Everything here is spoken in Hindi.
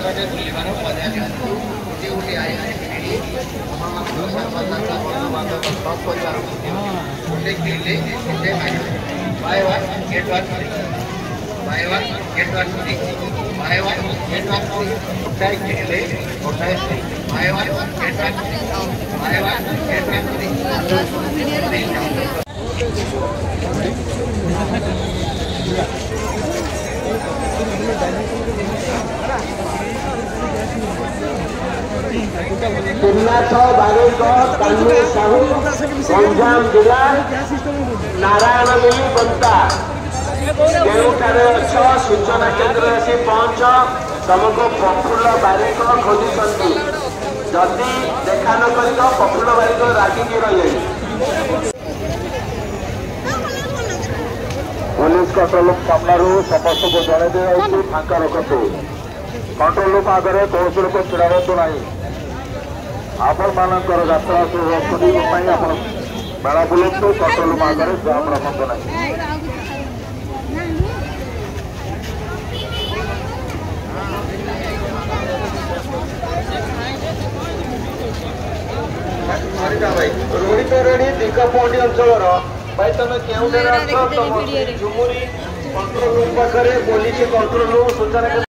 बुलवार मजा नियंतु गोटे गोटे आई सब परिवार गोटे किले गोटे buy one get one buy one get one buy one get one गोटाए किले गोटाए buy one get one buy one get one Ganjam जिला नारायण मिली बंता सूचना केन्द्र आसी पहुंच तुमको प्रफुल्ल बारिक खोजुंट जदि देखा न कर प्रफुल्ल बारिक रागिकी रही पुलिस कंट्रोल रूम सामने समस्त को जन दी फांका रखु कंट्रोल रूम आगे कौन लोक छिड़ा हूँ ना आपण मानकर यात्रा मेला बुलतु कंट्रोल रूम आगे जाम रखु ना रोहित रेणी दिगपहंडी अंचल भाई तुम क्यों झुमुरी कंट्रोल रूम पाखे पुलिस कंट्रोल रूम सूचना